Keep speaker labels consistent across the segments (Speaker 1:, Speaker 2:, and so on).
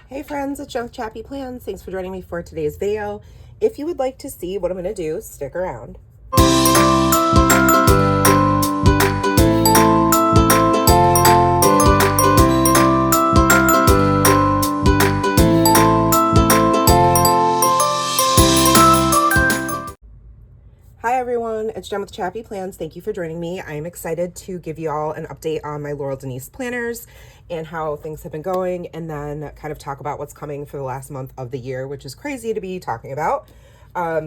Speaker 1: Hey friends, it's ChappyPlans. Thanks for joining me for today's video. If you would like to see what I'm going to do, stick around. Hi everyone, it's Jen with ChappyPlans. Thank you for joining me. I am excited to give you all an update on my Laurel Denise planners and how things have been going, and then kind of talk about what's coming for the last month of the year, which is crazy to be talking about.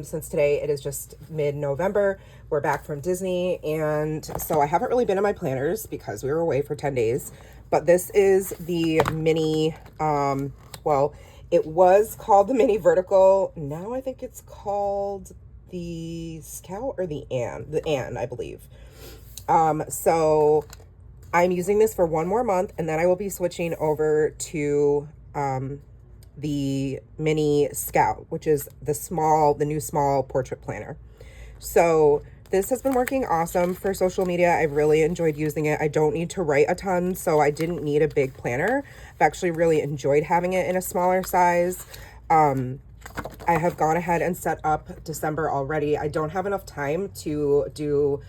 Speaker 1: Since today it is just mid-November, we're back from Disney, and so I haven't really been in my planners because we were away for 10 days, but this is the mini, well, it was called the mini vertical. Now I think it's called the Scout or the Anne, I believe. So I'm using this for one more month, and then I will be switching over to the mini Scout, which is the new small portrait planner. So this has been working awesome for social media. I've really enjoyed using it. I don't need to write a ton, so I didn't need a big planner. I've actually really enjoyed having it in a smaller size. I have gone ahead and set up December already. I don't have enough time to do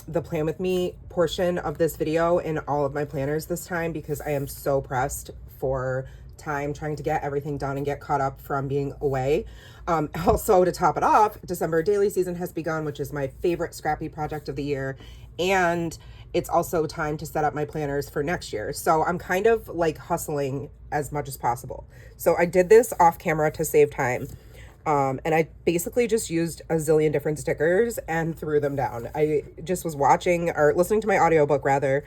Speaker 1: the plan with me portion of this video in all of my planners this time because I am so pressed for time trying to get everything done and get caught up from being away. Also, to top it off, December daily season has begun, which is my favorite scrappy project of the year, and it's also time to set up my planners for next year. So I'm kind of like hustling as much as possible. So I did this off camera to save time. And I basically just used a zillion different stickers and threw them down. I just was watching or listening to my audiobook rather,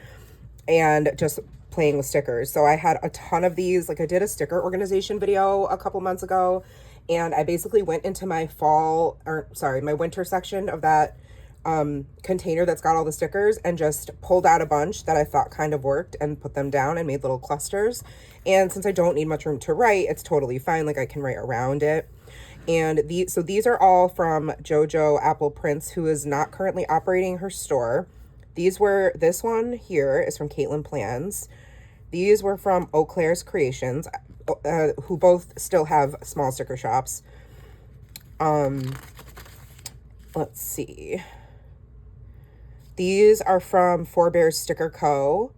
Speaker 1: and just playing with stickers. So I had a ton of these. Like I did a sticker organization video a couple months ago, and I basically went into my my winter section of that container that's got all the stickers and just pulled out a bunch that I thought kind of worked and put them down and made little clusters. And since I don't need much room to write, it's totally fine. Like I can write around it. And these are all from JoJo Apple Prints, who is not currently operating her store. This one here is from Caitlin Plans. These were from Eau Claire's Creations, who both still have small sticker shops. Let's see. These are from Four Bears Sticker Co.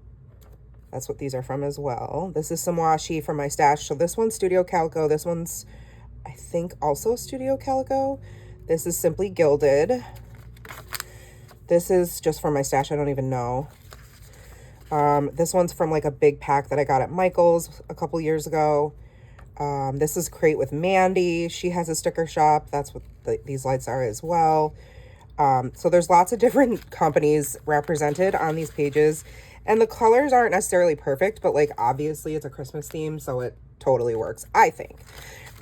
Speaker 1: That's what these are from as well. This is some washi from my stash. So this one's Studio Calico. This one's, I think, also Studio Calico. This is Simply Gilded. This is just from my stash. I don't even know. This one's from like a big pack that I got at Michael's a couple years ago. This is Crate with Mandy. She has a sticker shop. That's what these lights are as well. So there's lots of different companies represented on these pages, and the colors aren't necessarily perfect, but like obviously it's a Christmas theme, so it totally works, I think.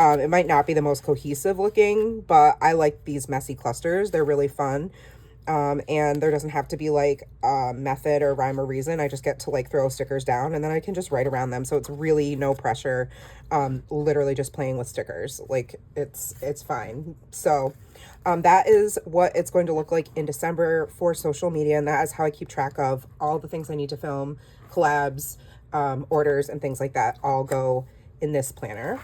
Speaker 1: It might not be the most cohesive looking, but I like these messy clusters. They're really fun. And there doesn't have to be like a method or rhyme or reason. I just get to like throw stickers down and then I can just write around them. So it's really no pressure. Literally just playing with stickers. Like it's fine. So that is what it's going to look like in December for social media. And that is how I keep track of all the things I need to film, collabs, orders, and things like that all go in this planner.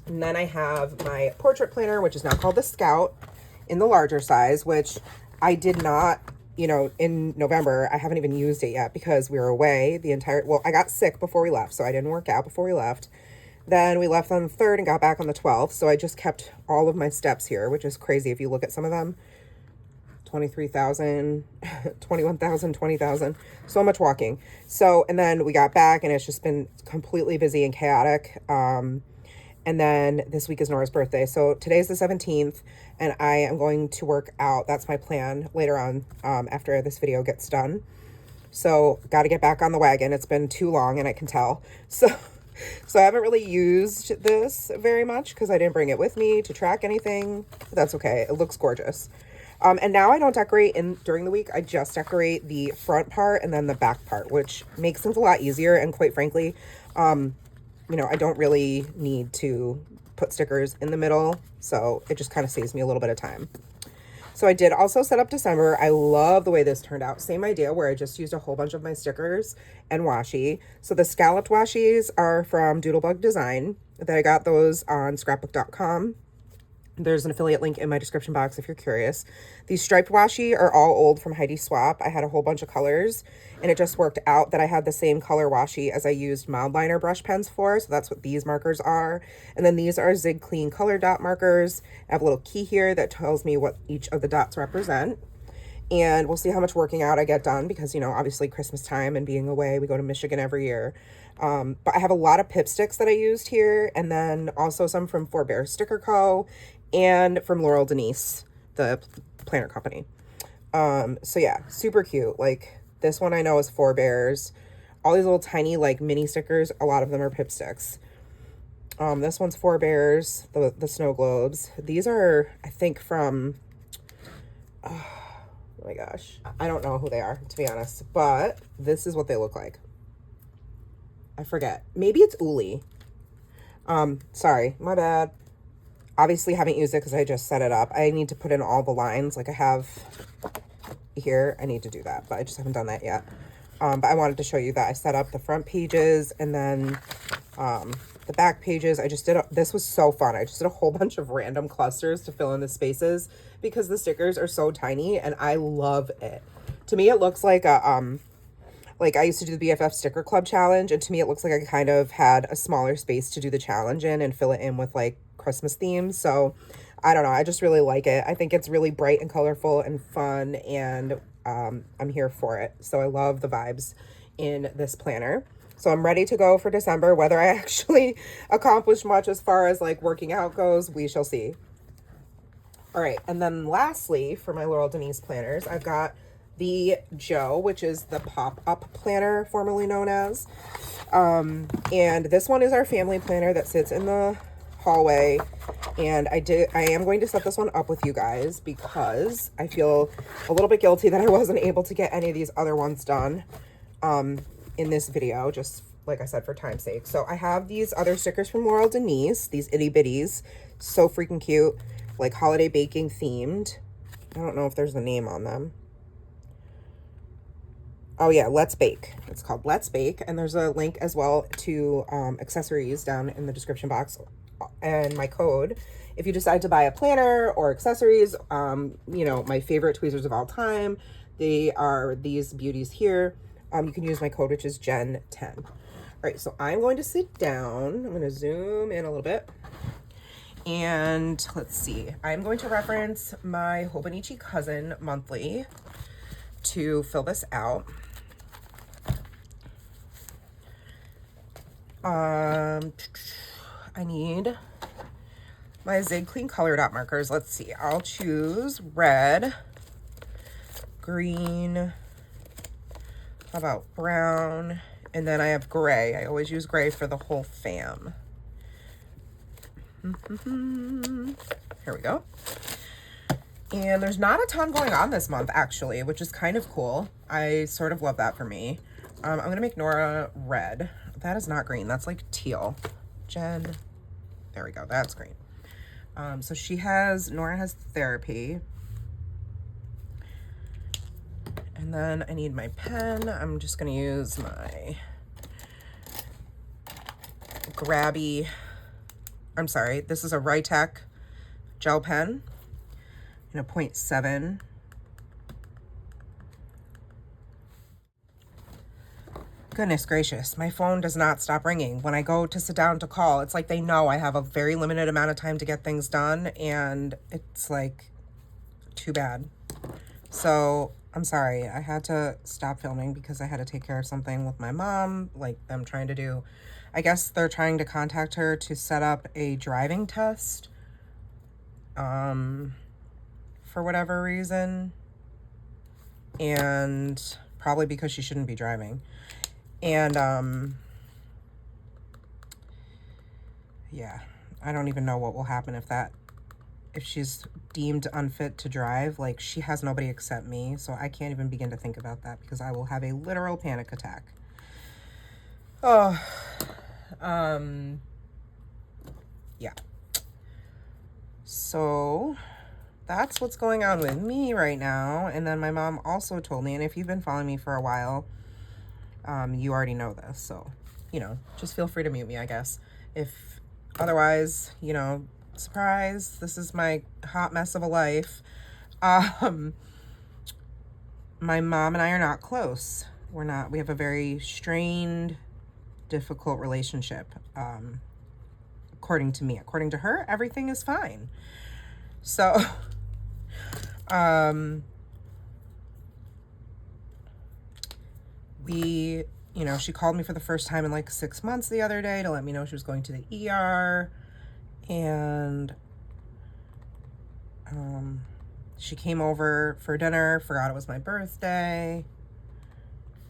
Speaker 1: And then I have my portrait planner, which is now called the Scout, in the larger size, which I did not, in November, I haven't even used it yet because we were away I got sick before we left, so I didn't work out before we left. Then we left on the 3rd and got back on the 12th, so I just kept all of my steps here, which is crazy if you look at some of them. 23,000, 21,000, 20,000, so much walking. So, and then we got back and it's just been completely busy and chaotic. And then this week is Nora's birthday. So today's the 17th and I am going to work out. That's my plan later on after this video gets done. So got to get back on the wagon. It's been too long and I can tell. So I haven't really used this very much because I didn't bring it with me to track anything. But that's okay. It looks gorgeous. And now I don't decorate during the week. I just decorate the front part and then the back part, which makes things a lot easier. And quite frankly, I don't really need to put stickers in the middle, so it just kind of saves me a little bit of time. So I did also set up December. I love the way this turned out. Same idea where I just used a whole bunch of my stickers and washi. So the scalloped washi's are from Doodlebug Design. That I got those on scrapbook.com. There's an affiliate link in my description box if you're curious. These striped washi are all old from Heidi Swap. I had a whole bunch of colors, and it just worked out that I had the same color washi as I used mild liner brush pens for, so that's what these markers are. And then these are Zig Clean color dot markers. I have a little key here that tells me what each of the dots represent. And we'll see how much working out I get done because, you know, obviously Christmas time and being away, we go to Michigan every year. But I have a lot of pip sticks that I used here, and then also some from Forbear Sticker Co. and from Laurel Denise, the planner company. So yeah, super cute. Like this one I know is Forbears. All these little tiny like mini stickers, a lot of them are pip sticks. This one's Forbears, the snow globes. These are, I think, from... oh my gosh, I don't know who they are, to be honest, but this is what they look like. I forget. Maybe it's Uli. Sorry, my bad. Obviously haven't used it because I just set it up. I need to put in all the lines like I have here. I need to do that, but I just haven't done that yet. But I wanted to show you that I set up the front pages and then the back pages. I just did, this was so fun. I just did a whole bunch of random clusters to fill in the spaces because the stickers are so tiny and I love it. To me, it looks like a, like I used to do the BFF Sticker Club challenge, and to me it looks like I kind of had a smaller space to do the challenge in and fill it in with like Christmas themes. So I don't know, I just really like it. I think it's really bright and colorful and fun, and I'm here for it. So I love the vibes in this planner. So I'm ready to go for December. Whether I actually accomplish much as far as like working out goes, we shall see. All right, and then lastly, for my Laurel Denise planners, I've got the Joe, which is the pop-up planner, formerly known as. And this one is our family planner that sits in the hallway. And I am going to set this one up with you guys because I feel a little bit guilty that I wasn't able to get any of these other ones done in this video, just like I said, for time's sake. So I have these other stickers from Laurel Denise, these itty bitties, so freaking cute, like holiday baking themed. I don't know if there's a name on them. Oh yeah, Let's Bake. It's called Let's Bake, and there's a link as well to accessories down in the description box and my code. If you decide to buy a planner or accessories, you know, my favorite tweezers of all time, they are these beauties here. You can use my code, which is Jen10. All right, so I'm going to sit down. I'm going to zoom in a little bit. And let's see. I'm going to reference my Hobonichi Cousin monthly to fill this out. I need my Zig Clean color dot markers. Let's see. I'll choose red, green, how about brown, and then I have gray. I always use gray for the whole fam. Here we go. And there's not a ton going on this month, actually, which is kind of cool. I sort of love that for me. I'm going to make Nora red. That is not green. That's like teal. Jen. There we go. That's green. So Nora has therapy. And then I need my pen. I'm just going to use my grabby. I'm sorry. This is a Rytech gel pen in a 0.7. Goodness gracious, my phone does not stop ringing. When I go to sit down to call, it's like they know I have a very limited amount of time to get things done, and it's like too bad. So I'm sorry, I had to stop filming because I had to take care of something with my mom, like them trying to do, I guess they're trying to contact her to set up a driving test for whatever reason, and probably because she shouldn't be driving. And yeah, I don't even know what will happen if she's deemed unfit to drive. Like, she has nobody except me, so I can't even begin to think about that because I will have a literal panic attack. Oh, yeah. So that's what's going on with me right now. And then my mom also told me, and if you've been following me for a while, you already know this. So, you know, just feel free to mute me, I guess. If otherwise, you know, surprise, this is my hot mess of a life. My mom and I are not close. We have a very strained, difficult relationship. According to me. According to her, everything is fine. So, you know, she called me for the first time in like 6 months the other day to let me know she was going to the ER. And she came over for dinner, forgot it was my birthday,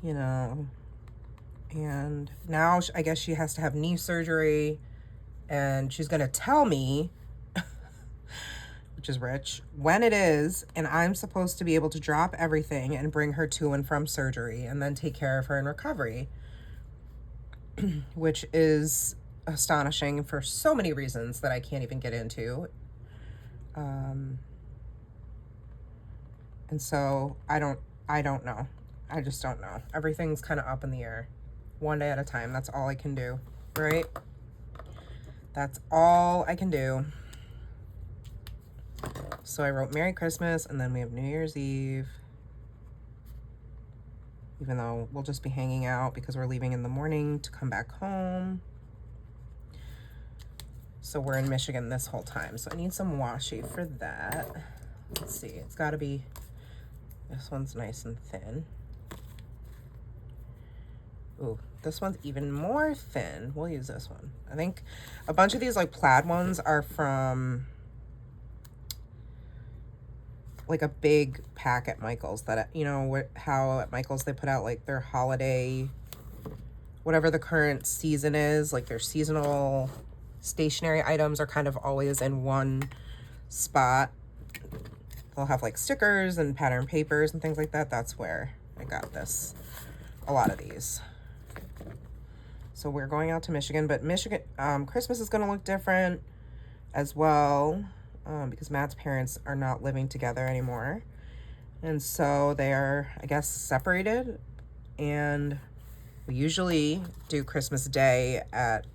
Speaker 1: you know, and now I guess she has to have knee surgery, and she's going to tell me, which is rich, when it is, and I'm supposed to be able to drop everything and bring her to and from surgery and then take care of her in recovery, which is astonishing for so many reasons that I can't even get into. And so I don't know. I just don't know. Everything's kind of up in the air. One day at a time. That's all I can do, right? That's all I can do. So I wrote Merry Christmas, and then we have New Year's Eve. Even though we'll just be hanging out because we're leaving in the morning to come back home. So we're in Michigan this whole time. So I need some washi for that. Let's see. It's got to be... This one's nice and thin. Ooh, this one's even more thin. We'll use this one. I think a bunch of these like plaid ones are from like a big pack at Michael's that, you know, how at Michael's they put out like their holiday, whatever the current season is, like their seasonal stationery items are kind of always in one spot. They'll have like stickers and pattern papers and things like that. That's where I got this, a lot of these. So we're going out to Michigan, but Michigan, Christmas is going to look different as well, because Matt's parents are not living together anymore. And so they are, I guess, separated. And we usually do Christmas Day at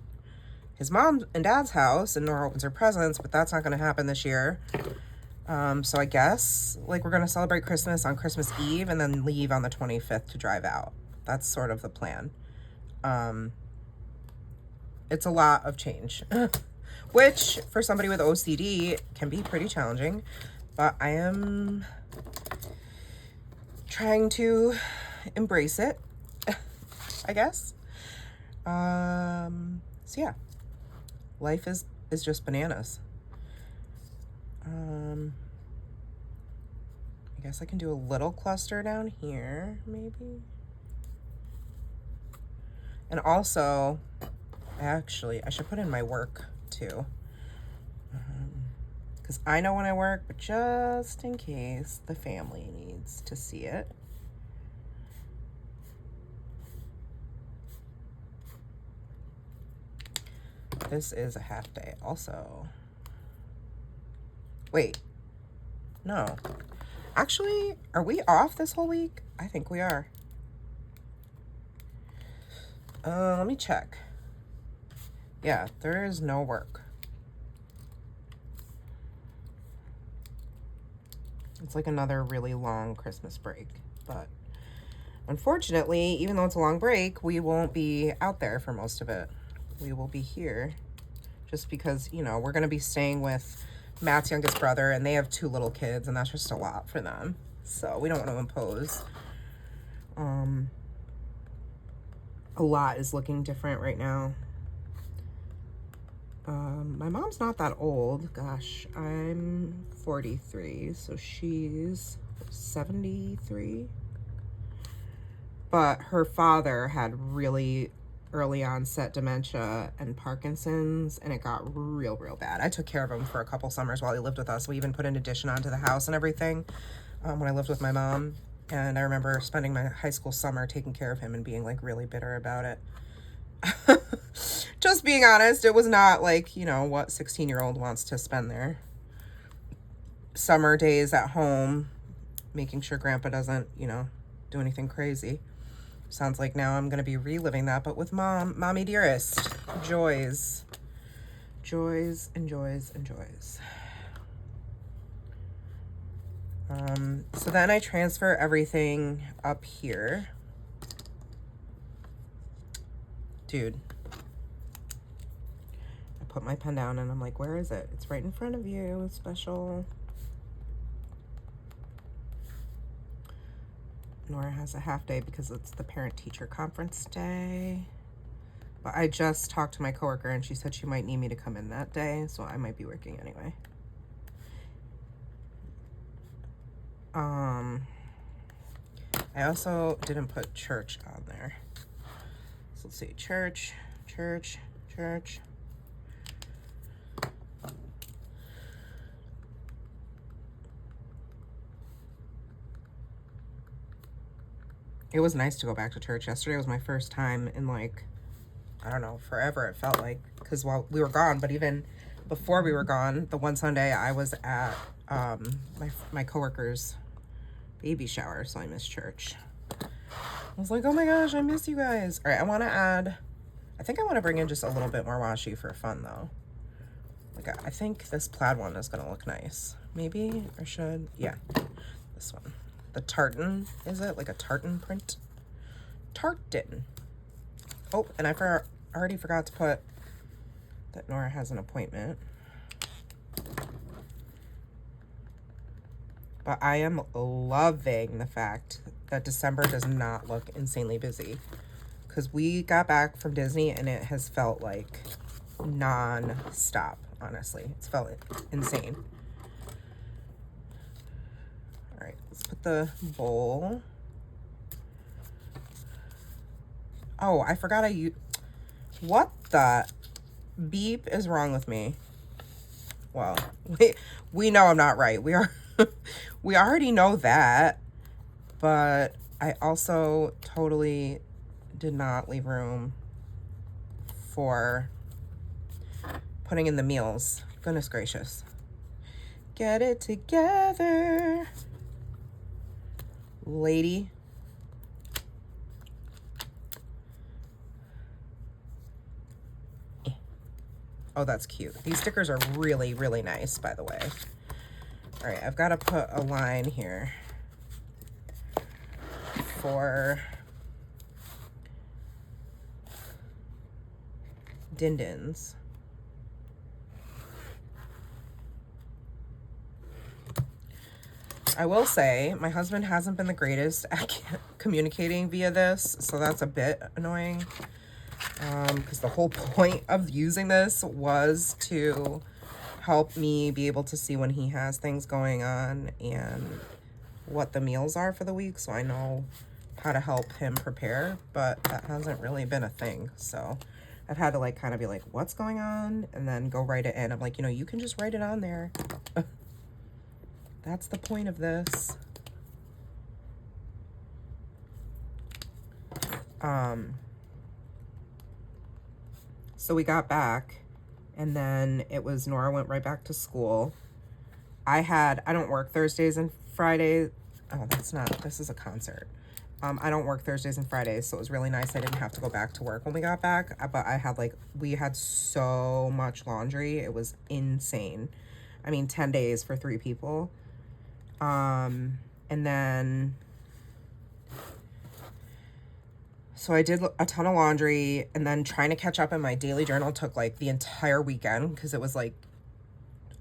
Speaker 1: his mom and dad's house, and Nora opens her presents, but that's not going to happen this year. So I guess like we're going to celebrate Christmas on Christmas Eve and then leave on the 25th to drive out. That's sort of the plan. It's a lot of change, which for somebody with OCD can be pretty challenging, but I am trying to embrace it, I guess. So yeah, life is just bananas. I guess I can do a little cluster down here, maybe. And also, actually, I should put in my work too. Because I know when I work, but just in case the family needs to see it. This is a half day also. Wait, no. Actually, are we off this whole week? I think we are. Let me check. Yeah, there is no work. It's like another really long Christmas break, but unfortunately, even though it's a long break, we won't be out there for most of it. We will be here just because, you know, we're going to be staying with Matt's youngest brother, and they have 2 little kids, and that's just a lot for them. So we don't want to impose. A lot is looking different right now. My mom's not that old. Gosh, I'm 43, so she's 73. But her father had really early onset dementia and Parkinson's, and it got real bad. I took care of him for a couple summers while he lived with us. We even put an addition onto the house and everything when I lived with my mom. And I remember spending my high school summer taking care of him and being like really bitter about it. Just being honest, it was not like, you know, what 16-year-old wants to spend their summer days at home, making sure Grandpa doesn't, you know, do anything crazy. Sounds like now I'm going to be reliving that, but with Mommy Dearest. Joys. Joys and joys and joys. So then I transfer everything up here. Dude. I put my pen down and I'm like, where is it? It's right in front of you. Special. Nora has a half day because it's the parent-teacher conference day. But I just talked to my coworker and she said she might need me to come in that day, so I might be working anyway. I also didn't put church on there. So let's see, church. It was nice to go back to church. Yesterday was my first time in, like, I don't know, forever it felt like, because while we were gone, but even before we were gone, the one Sunday I was at my coworker's baby shower, so I missed church. I was like, oh my gosh, I miss you guys. All right, I think I want to bring in just a little bit more washi for fun, though. Like, I think this plaid one is going to look nice. Maybe, or should, yeah, this one. The tartan, is it? Like a tartan print? Tartan. Oh, and I already forgot to put that Nora has an appointment. But I am loving the fact that December does not look insanely busy. Because we got back from Disney and it has felt like non-stop, honestly. It's felt insane. All right, let's put the bowl. Oh, I forgot what the beep is wrong with me? Well, we know I'm not right. We already know that, but I also totally did not leave room for putting in the meals. Goodness gracious. Get it together, lady. Oh, that's cute. These stickers are really, really nice, by the way. All right, I've got to put a line here for Din-Dins. I will say, my husband hasn't been the greatest at communicating via this, so that's a bit annoying. Because the whole point of using this was to help me be able to see when he has things going on and what the meals are for the week, so I know how to help him prepare, but that hasn't really been a thing. So I've had to like kind of be like, what's going on, and then go write it in. I'm like, you know, you can just write it on there. That's the point of this. So we got back, and then it was Nora went right back to school. I don't work Thursdays and Fridays. Oh, this is a concert. I don't work Thursdays and Fridays, so it was really nice. I didn't have to go back to work when we got back, but we had so much laundry. It was insane. I mean, 10 days for 3 people. And then, so I did a ton of laundry, and then trying to catch up in my daily journal took like the entire weekend, because it was like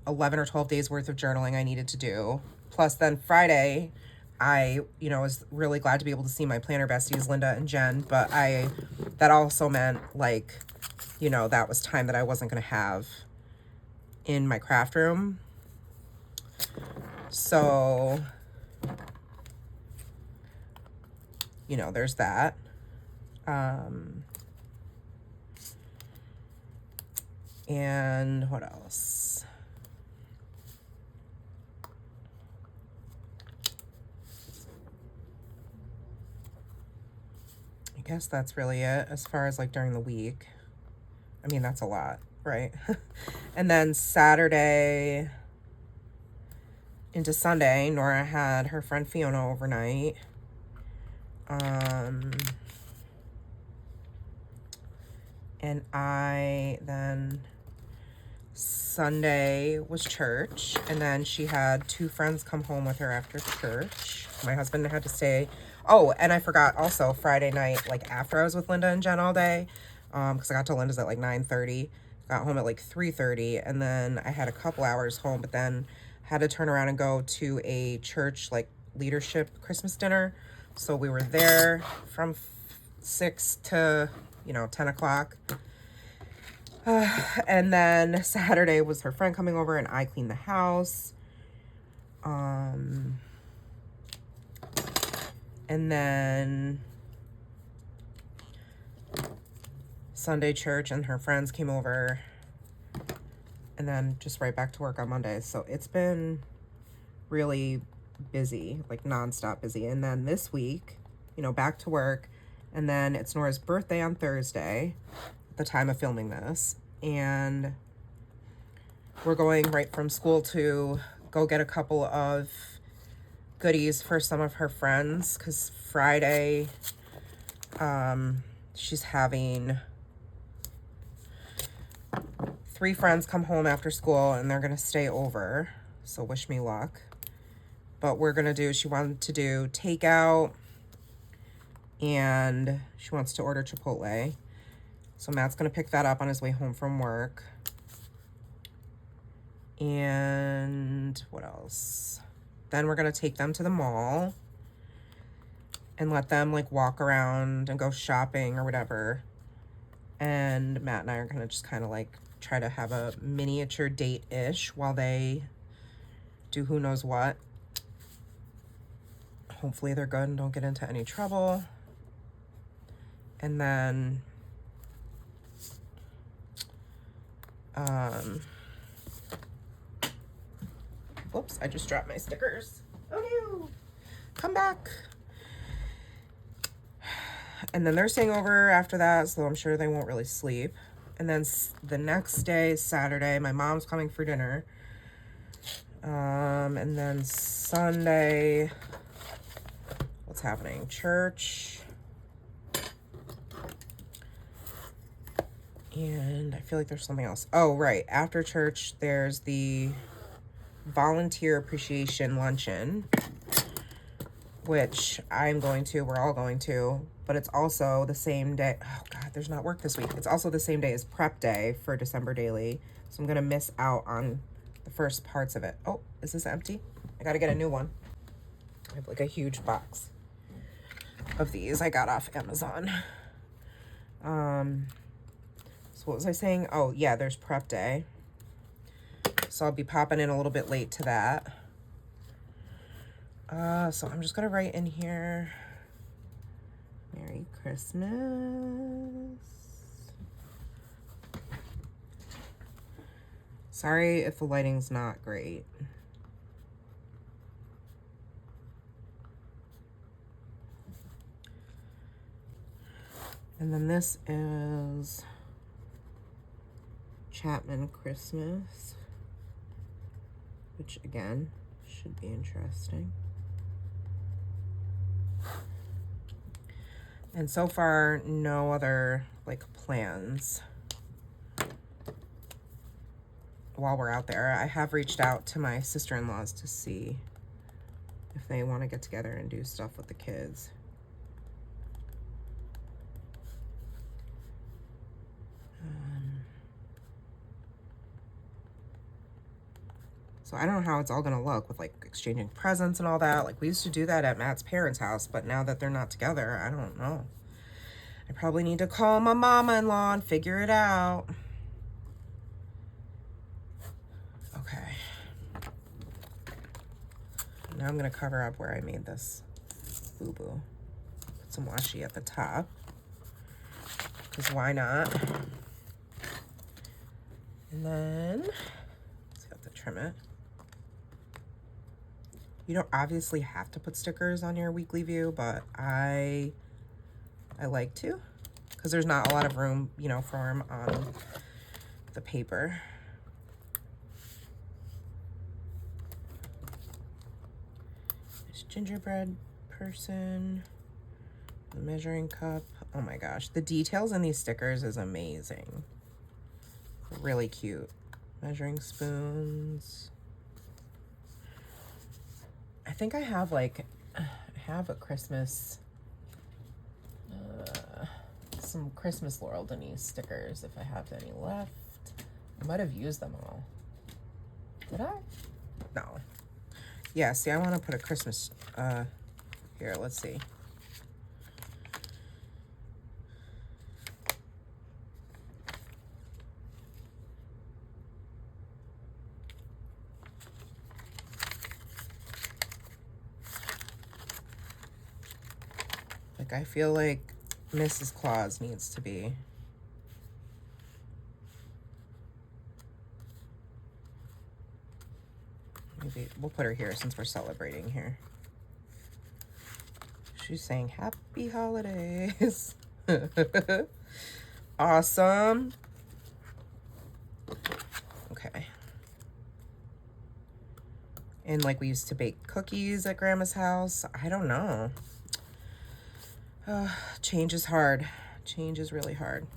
Speaker 1: 11 or 12 days worth of journaling I needed to do. Plus then Friday, I, was really glad to be able to see my planner besties, Linda and Jen, but that also meant like, that was time that I wasn't going to have in my craft room. So, there's that. And what else? I guess that's really it as far as like during the week. I mean, that's a lot, right? And then Saturday into Sunday, Nora had her friend Fiona overnight. And I then, Sunday was church, and then she had 2 friends come home with her after church. My husband had to stay. Oh, and I forgot also Friday night, like after I was with Linda and Jen all day, because I got to Linda's at like 9:30, got home at like 3:30, and then I had a couple hours home, but then had to turn around and go to a church like leadership Christmas dinner. So we were there from 6 to 10 o'clock. And then Saturday was her friend coming over, and I cleaned the house. And then Sunday church and her friends came over, and then just right back to work on Monday. So it's been really busy, like nonstop busy. And then this week, back to work. And then it's Nora's birthday on Thursday, at the time of filming this. And we're going right from school to go get a couple of goodies for some of her friends, because Friday, she's having 3 friends come home after school, and they're gonna stay over, so wish me luck. But she wanted to do takeout, and she wants to order Chipotle, so Matt's gonna pick that up on his way home from work. And what else? Then we're gonna take them to the mall and let them like walk around and go shopping or whatever. And Matt and I are gonna just kind of like try to have a miniature date-ish while they do who knows what. Hopefully they're good and don't get into any trouble. And then whoops, I just dropped my stickers. Oh no, come back. And then they're staying over after that, so I'm sure they won't really sleep. And then the next day, Saturday, my mom's coming for dinner. And then Sunday, what's happening? Church. And I feel like there's something else. Oh, right. After church, there's the volunteer appreciation luncheon, which we're all going to, but it's also the same day. Oh God, there's not work this week. It's also the same day as prep day for December daily. So I'm going to miss out on the first parts of it. Oh, is this empty? I got to get a new one. I have like a huge box of these I got off Amazon. So what was I saying? Oh yeah, there's prep day. So I'll be popping in a little bit late to that. So I'm just gonna write in here, Merry Christmas. Sorry if the lighting's not great. And then this is Chapman Christmas, which again should be interesting. And so far, no other like plans while we're out there. I have reached out to my sister-in-laws to see if they want to get together and do stuff with the kids. So I don't know how it's all gonna look with like exchanging presents and all that. Like we used to do that at Matt's parents' house, but now that they're not together, I don't know. I probably need to call my mama-in-law and figure it out. Okay. Now I'm gonna cover up where I made this boo-boo. Put some washi at the top, because why not? And then, let's have to trim it. You don't obviously have to put stickers on your weekly view, but I like to, because there's not a lot of room, for them on the paper. gingerbread person, the measuring cup. Oh my gosh, the details in these stickers is amazing. Really cute. Measuring spoons. I think I have like, I have a Christmas, some Christmas Laurel Denise stickers if I have any left. I might have used them all. Did I? No. Yeah, see, I want to put a Christmas, here, let's see. Like, I feel like Mrs. Claus needs to be. Maybe we'll put her here since we're celebrating here. She's saying happy holidays. Awesome. Okay. And like we used to bake cookies at Grandma's house. I don't know. Change is hard. Change is really hard.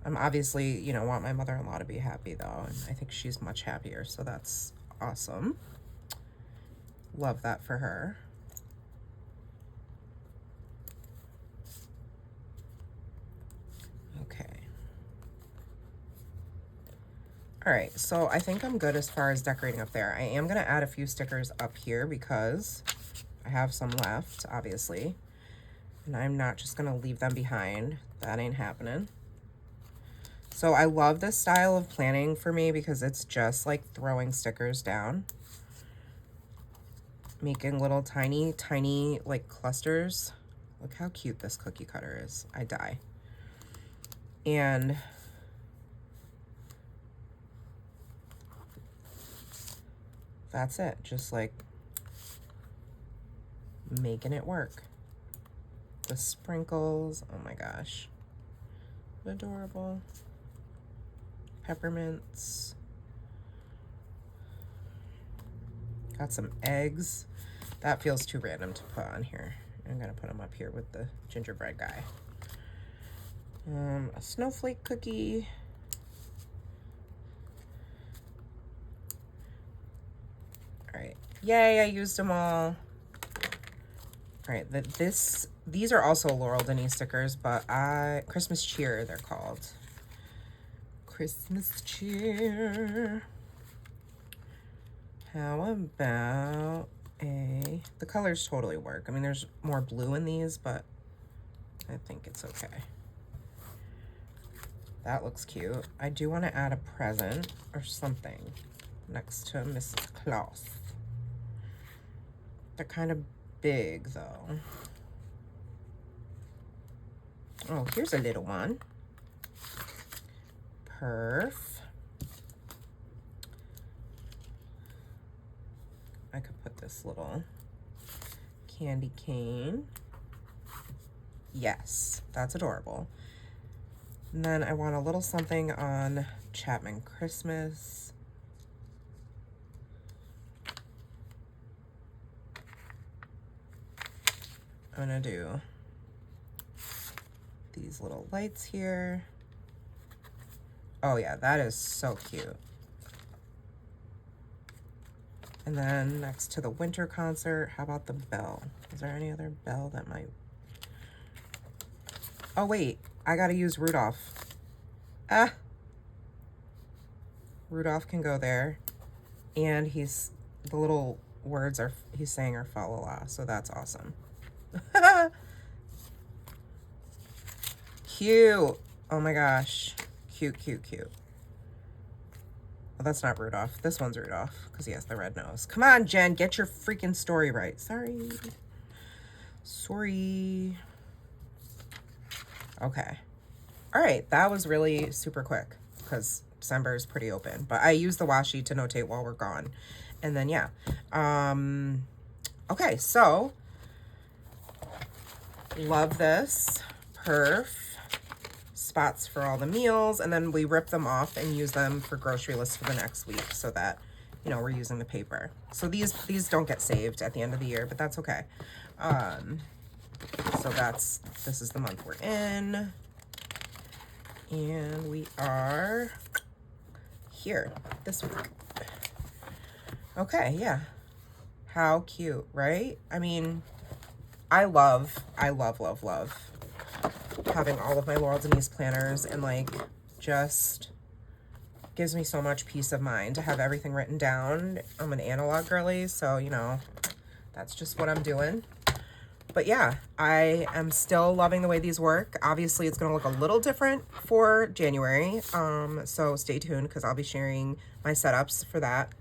Speaker 1: I'm obviously, you know, want my mother-in-law to be happy though, and I think she's much happier, so that's awesome. Love that for her. Okay. All right, so I think I'm good as far as decorating up there. I am gonna add a few stickers up here because I have some left, obviously. And I'm not just gonna leave them behind. That ain't happening. So I love this style of planning for me because it's just like throwing stickers down. Making little tiny, tiny like clusters. Look how cute this cookie cutter is. I die. And that's it. Just like making it work. The sprinkles. Oh my gosh. Adorable. Peppermints. Got some eggs. That feels too random to put on here. I'm gonna put them up here with the gingerbread guy. A snowflake cookie. All right, yay, I used them all. All right, these are also Laurel Denise stickers, but Christmas cheer they're called. Christmas cheer. How about the colors totally work. I mean, there's more blue in these, but I think it's okay. That looks cute. I do want to add a present or something next to Mrs. Claus. They're kind of big though. Oh, here's a little one. Perf. I could put this little candy cane. Yes, that's adorable. And then I want a little something on Chapman Christmas. I'm gonna do these little lights here. Oh yeah, that is so cute. And then next to the winter concert, how about the bell? Is there any other bell that might... Oh wait, I gotta use Rudolph. Ah! Rudolph can go there. And the little words he's saying are fa la la, so that's awesome. Cute. Oh my gosh. Cute, cute, cute. Oh, that's not Rudolph. This one's Rudolph because he has the red nose. Come on, Jen, get your freaking story right. Sorry. Sorry. Okay. All right, that was really super quick because December is pretty open. But I use the washi to notate while we're gone. And then, yeah. Okay, so love this. Perf. spots for all the meals, and then we rip them off and use them for grocery lists for the next week so that, you know, we're using the paper. So these don't get saved at the end of the year, but that's okay. So this is the month we're in. And we are here this week. Okay, yeah. How cute, right? I mean, I love having all of my Laurel Denise planners, and like just gives me so much peace of mind to have everything written down. I'm an analog girly, so you know, that's just what I'm doing. But yeah, I am still loving the way these work. Obviously, it's going to look a little different for January, so stay tuned because I'll be sharing my setups for that.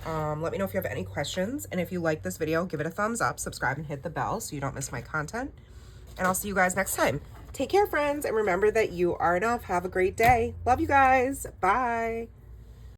Speaker 1: Let me know if you have any questions, and if you like this video, give it a thumbs up, subscribe, and hit the bell so you don't miss my content. And I'll see you guys next time. Take care, friends, and remember that you are enough. Have a great day. Love you guys. Bye.